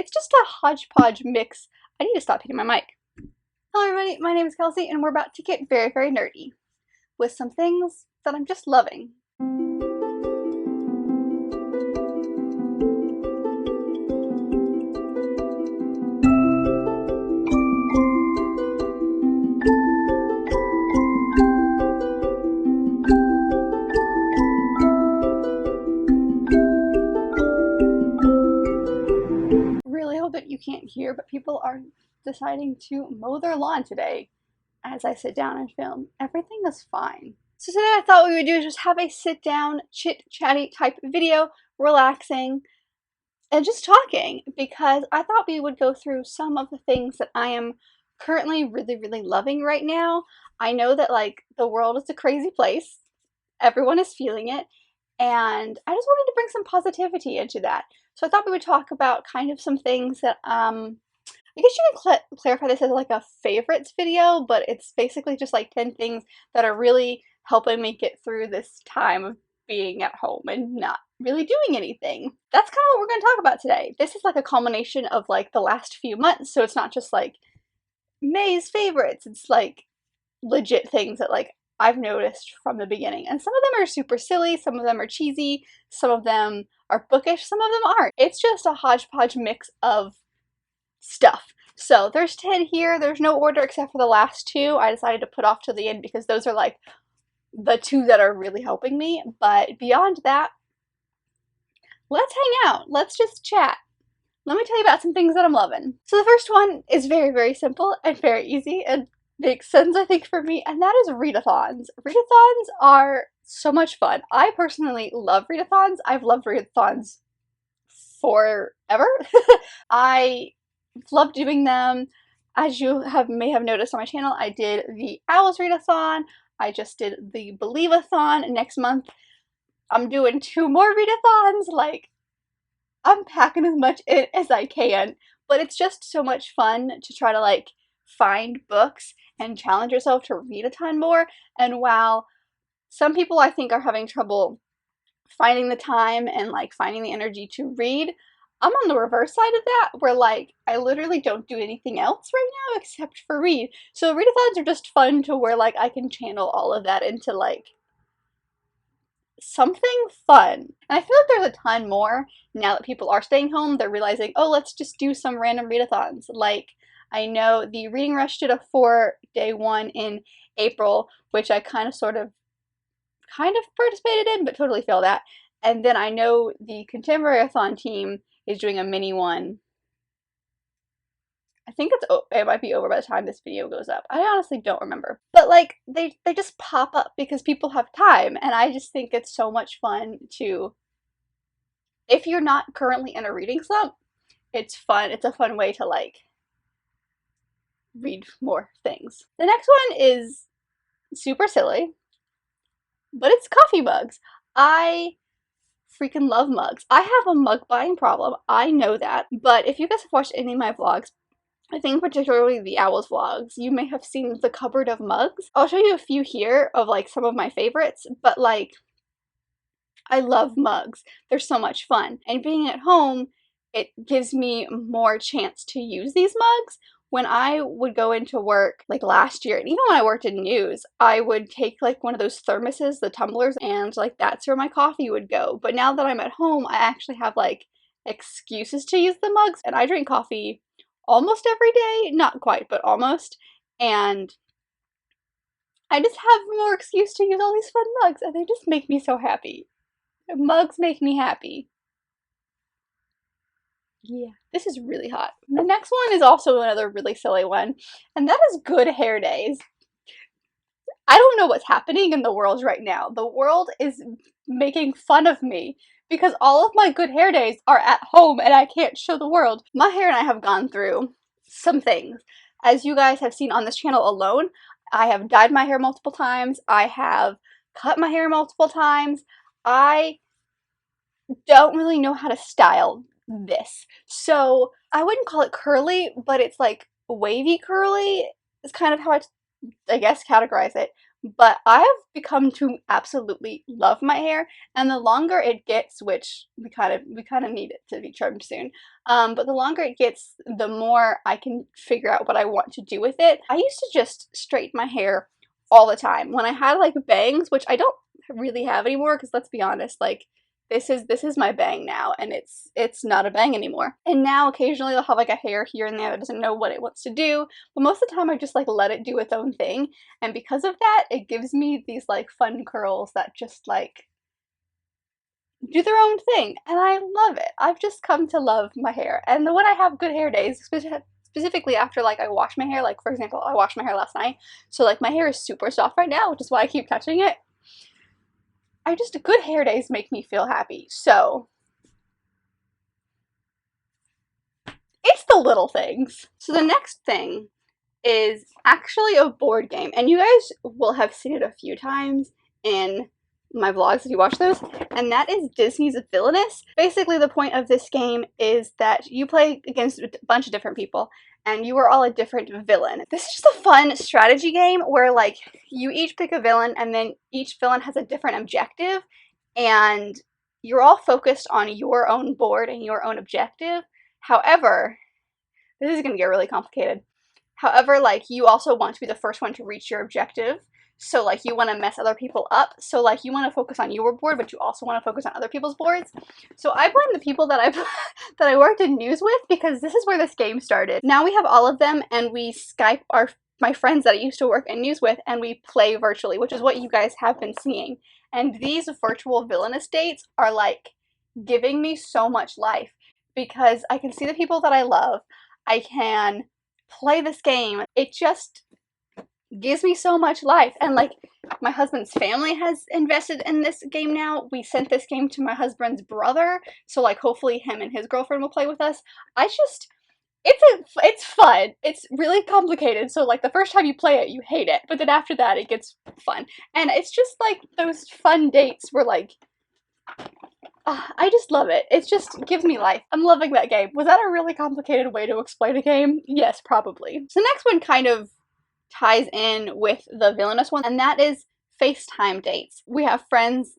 It's just a hodgepodge mix. I need to stop hitting my mic. Hello everybody, my name is Kelsey and we're about to get very, very nerdy with some things that I'm just loving. Really hope that you can't hear, but people are deciding to mow their lawn today as I sit down and film. Everything is fine. So today I thought what we would do is just have a sit down, chit chatty type video, relaxing, and just talking, because I thought we would go through some of the things that I am currently really, really loving right now. I know that like the world is a crazy place. Everyone is feeling it. And I just wanted to bring some positivity into that. So I thought we would talk about kind of some things that, I guess you can clarify this as like a favorites video, but it's basically just like 10 things that are really helping me get through this time of being at home and not really doing anything. That's kind of what we're going to talk about today. This is like a culmination of like the last few months, so it's not just like May's favorites. It's like legit things that like I've noticed from the beginning. And some of them are super silly, some of them are cheesy, some of them are bookish, some of them aren't. It's just a hodgepodge mix of stuff. So there's 10 here. There's no order except for the last two. I decided to put off to the end because those are like the two that are really helping me. But beyond that, let's hang out. Let's just chat. Let me tell you about some things that I'm loving. So the first one is very, very simple and very easy and makes sense, I think, for me, and that is readathons. Readathons are so much fun. I personally love readathons. I've loved readathons forever. I love doing them. As you may have noticed on my channel, I did the Owls readathon. I just did the Believe-a-thon. Next month, I'm doing 2 more readathons. Like, I'm packing as much in as I can, but it's just so much fun to try to like find books and challenge yourself to read a ton more. And while some people I think are having trouble finding the time and like finding the energy to read, I'm on the reverse side of that, where like I literally don't do anything else right now except for read. So readathons are just fun to where like I can channel all of that into like something fun. And I feel like there's a ton more now that people are staying home. They're realizing, oh, let's just do some random readathons. Like, I know the Reading Rush did a 4-day one in April, which I kind of participated in, but totally failed at. And then I know the Contemporary-a-thon team is doing a mini one. I think it might be over by the time this video goes up. I honestly don't remember. But like, they just pop up because people have time, and I just think it's so much fun to, if you're not currently in a reading slump, it's fun. It's a fun way to like read more things. The next one is super silly, but it's coffee mugs. I freaking love mugs. I have a mug buying problem. I know that. But if you guys have watched any of my vlogs, I think particularly the Owls vlogs, you may have seen the cupboard of mugs. I'll show you a few here of like some of my favorites, but like, I love mugs. They're so much fun. And being at home, it gives me more chance to use these mugs. When I would go into work, like last year, and even when I worked in news, I would take like one of those thermoses, the tumblers, and like that's where my coffee would go. But now that I'm at home, I actually have like excuses to use the mugs, and I drink coffee almost every day. Not quite, but almost. And I just have more excuse to use all these fun mugs, and they just make me so happy. Mugs make me happy. Yeah, this is really hot. The next one is also another really silly one, and that is good hair days. I don't know what's happening in the world right now. The world is making fun of me because all of my good hair days are at home and I can't show the world. My hair and I have gone through some things. As you guys have seen on this channel alone, I have dyed my hair multiple times. I have cut my hair multiple times. I don't really know how to style this. So I wouldn't call it curly, but it's like wavy curly is kind of how I guess categorize it. but I have become to absolutely love my hair, and the longer it gets, which we kind of need it to be trimmed soon, but the longer it gets, the more I can figure out what I want to do with it. I used to just straighten my hair all the time when I had like bangs, which I don't really have anymore, because let's be honest, like this is my bang now, and it's not a bang anymore. And now occasionally I'll have like a hair here and there that doesn't know what it wants to do, but most of the time I just like let it do its own thing, and because of that, it gives me these like fun curls that just like do their own thing, and I love it. I've just come to love my hair, and when I have good hair days, specifically after like I wash my hair, like for example, I washed my hair last night, so like my hair is super soft right now, which is why I keep touching it. Good hair days make me feel happy, so it's the little things. So the next thing is actually a board game, and you guys will have seen it a few times in my vlogs if you watch those, and that is Disney's Villainous. Basically, the point of this game is that you play against a bunch of different people, and you are all a different villain. This is just a fun strategy game where like you each pick a villain, and then each villain has a different objective, and you're all focused on your own board and your own objective. However, this is going to get really complicated. However, like you also want to be the first one to reach your objective. So like you want to mess other people up. So like you want to focus on your board, but you also want to focus on other people's boards. So I blame the people that I worked in news with, because this is where this game started. Now we have all of them, and we Skype my friends that I used to work in news with, and we play virtually, which is what you guys have been seeing. And these virtual villainous dates are like giving me so much life, because I can see the people that I love. I can play this game. It just gives me so much life. And like my husband's family has invested in this game now. We sent this game to my husband's brother, so like hopefully him and his girlfriend will play with us. It's fun. It's really complicated, so like the first time you play it you hate it, but then after that it gets fun. And it's just like those fun dates where like I just love it. It just gives me life. I'm loving that game. Was that a really complicated way to explain a game? Yes, probably. So the next one kind of ties in with the villainous one, and that is FaceTime dates. We have friends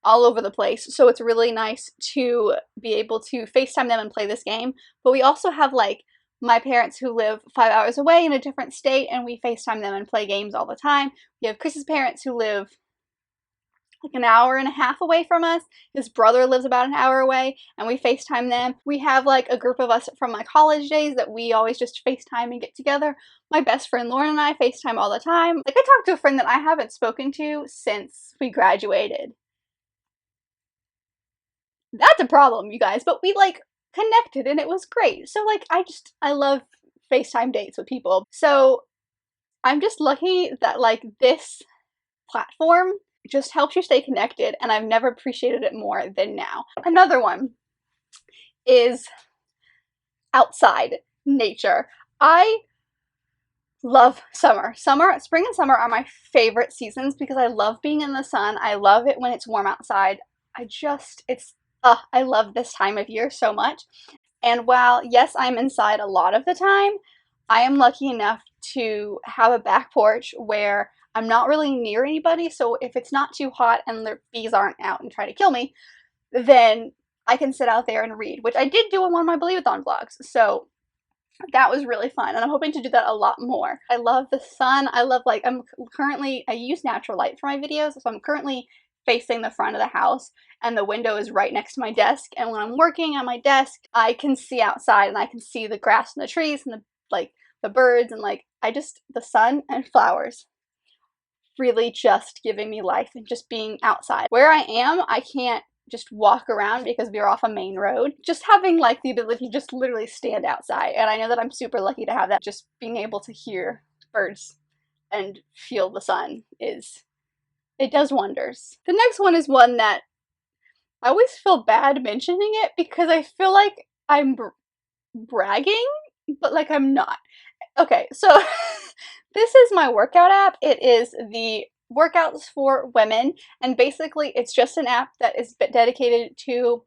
all over the place, so it's really nice to be able to FaceTime them and play this game. But we also have like my parents who live 5 hours away in a different state, and we FaceTime them and play games all the time. We have Chris's parents who live like an hour and a half away from us. His brother lives about an hour away, and we FaceTime them. We have like a group of us from my college days that we always just FaceTime and get together. My best friend Lauren and I FaceTime all the time. Like I talked to a friend that I haven't spoken to since we graduated. That's a problem, you guys, but we like connected and it was great. So like I love FaceTime dates with people. So I'm just lucky that like this platform just helps you stay connected, and I've never appreciated it more than now. Another one is outside nature. I love summer. Spring and summer are my favorite seasons because I love being in the sun. I love it when it's warm outside. I love this time of year so much. And while, yes, I'm inside a lot of the time, I am lucky enough to have a back porch where I'm not really near anybody, so if it's not too hot and the bees aren't out and try to kill me, then I can sit out there and read, which I did do in one of my Believe-a-thon vlogs, so that was really fun, and I'm hoping to do that a lot more. I love the sun. I use natural light for my videos, so I'm currently facing the front of the house, and the window is right next to my desk, and when I'm working on my desk, I can see outside, and I can see the grass and the trees and the birds, and the sun and flowers really just giving me life and just being outside. Where I am, I can't just walk around because we're off a main road. Just having like the ability to just literally stand outside, and I know that I'm super lucky to have that. Just being able to hear birds and feel the sun it does wonders. The next one is one that I always feel bad mentioning it because I feel like I'm bragging, but like I'm not. Okay, so this is my workout app. It is the Workouts for Women, and basically it's just an app that is dedicated to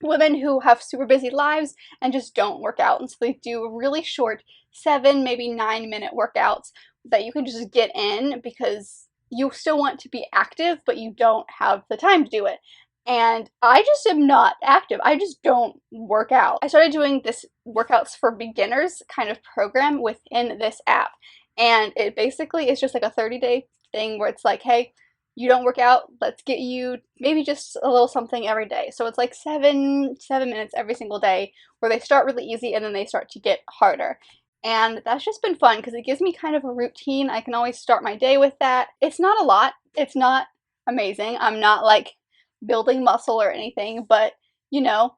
women who have super busy lives and just don't work out, and so they do really short 7, maybe 9 minute workouts that you can just get in because you still want to be active, but you don't have the time to do it. And I just am not active. I just don't work out. I started doing this workouts for beginners kind of program within this app. And it basically is just like a 30-day thing where it's like, hey, you don't work out, let's get you maybe just a little something every day. So it's like seven minutes every single day, where they start really easy and then they start to get harder. And that's just been fun because it gives me kind of a routine. I can always start my day with that. It's not a lot. It's not amazing. I'm not like building muscle or anything, but you know,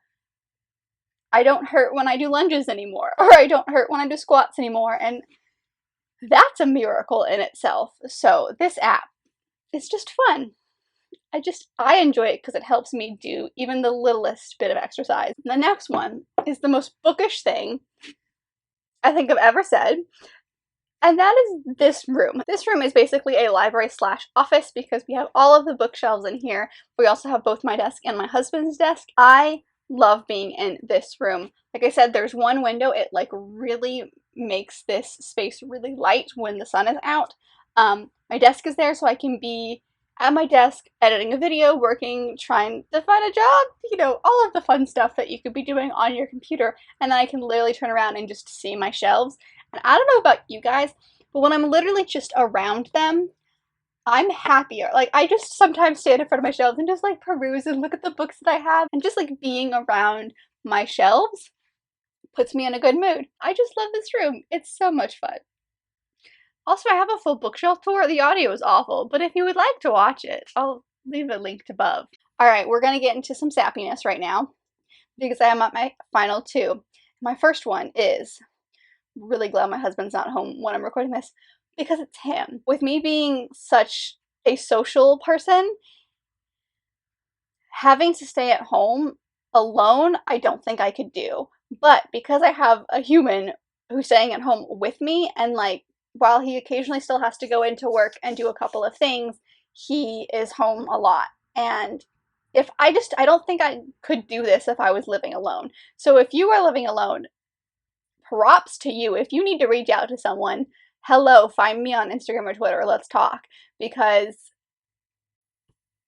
I don't hurt when I do lunges anymore, or I don't hurt when I do squats anymore, and that's a miracle in itself. So this app, it's just fun. I enjoy it because it helps me do even the littlest bit of exercise. And the next one is the most bookish thing I think I've ever said, and that is this room. This room is basically a library slash office because we have all of the bookshelves in here. We also have both my desk and my husband's desk. I love being in this room. Like I said, there's one window. It like really makes this space really light when the sun is out. My desk is there so I can be at my desk editing a video, working, trying to find a job, you know, all of the fun stuff that you could be doing on your computer. And then I can literally turn around and just see my shelves. And I don't know about you guys, but when I'm literally just around them, I'm happier. Like, I just sometimes stand in front of my shelves and just like peruse and look at the books that I have, and just like being around my shelves puts me in a good mood. I just love this room. It's so much fun. Also, I have a full bookshelf tour. The audio is awful, but if you would like to watch it, I'll leave it linked above. Alright, we're gonna get into some sappiness right now because I am at my final two. My first one is, really glad my husband's not home when I'm recording this, because it's him. With me being such a social person, having to stay at home alone, I don't think I could do. But because I have a human who's staying at home with me, and like, while he occasionally still has to go into work and do a couple of things, he is home a lot. And I don't think I could do this if I was living alone. So if you are living alone, props to you. If you need to reach out to someone, hello, find me on Instagram or Twitter, let's talk, because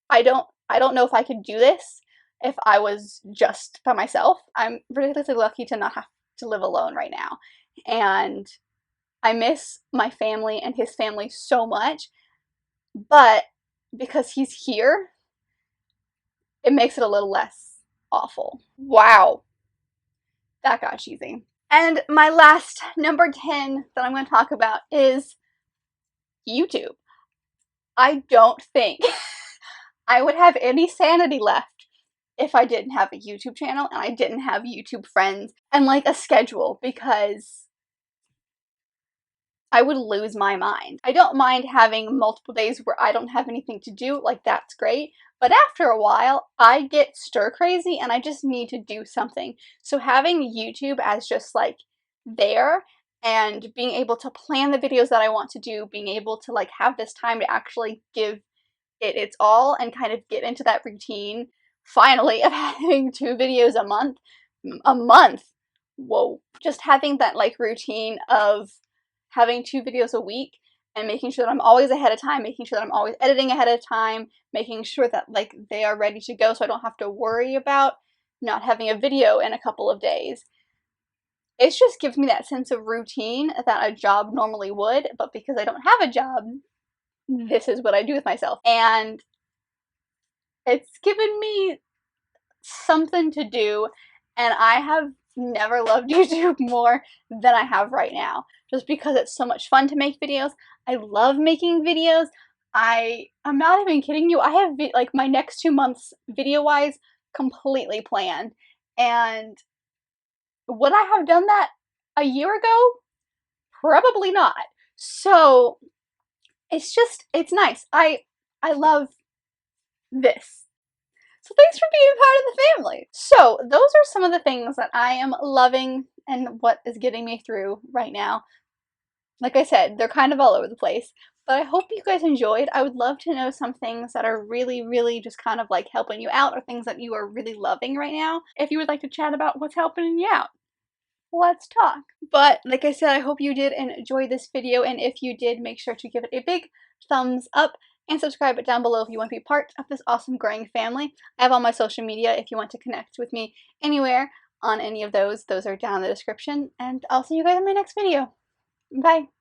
I don't know if I could do this if I was just by myself. I'm ridiculously lucky to not have to live alone right now. And I miss my family and his family so much, but because he's here, it makes it a little less awful. Wow. That got cheesy. And my last, number 10 that I'm going to talk about is YouTube. I don't think I would have any sanity left if I didn't have a YouTube channel and I didn't have YouTube friends and like a schedule, because I would lose my mind. I don't mind having multiple days where I don't have anything to do, like that's great, but after a while I get stir crazy and I just need to do something. So having YouTube as just like there, and being able to plan the videos that I want to do, being able to like have this time to actually give it its all and kind of get into that routine finally of having 2 videos a month. Whoa. Just having that like routine of having 2 videos a week and making sure that I'm always ahead of time, making sure that I'm always editing ahead of time, making sure that like they are ready to go so I don't have to worry about not having a video in a couple of days. It just gives me that sense of routine that a job normally would, but because I don't have a job, this is what I do with myself. And it's given me something to do, and I have never loved YouTube more than I have right now, just because it's so much fun to make videos. I love making videos. I'm not even kidding you. I have like my next 2 months video wise completely planned, and would I have done that a year ago? Probably not. So it's nice. I love this. So thanks for being part of the family. So those are some of the things that I am loving and what is getting me through right now. Like I said, they're kind of all over the place, but I hope you guys enjoyed. I would love to know some things that are really, really just kind of like helping you out, or things that you are really loving right now. If you would like to chat about what's helping you out, let's talk. But like I said, I hope you did enjoy this video, and if you did, make sure to give it a big thumbs up and subscribe down below if you want to be part of this awesome growing family. I have all my social media if you want to connect with me anywhere on any of those. Those are down in the description, and I'll see you guys in my next video. Bye!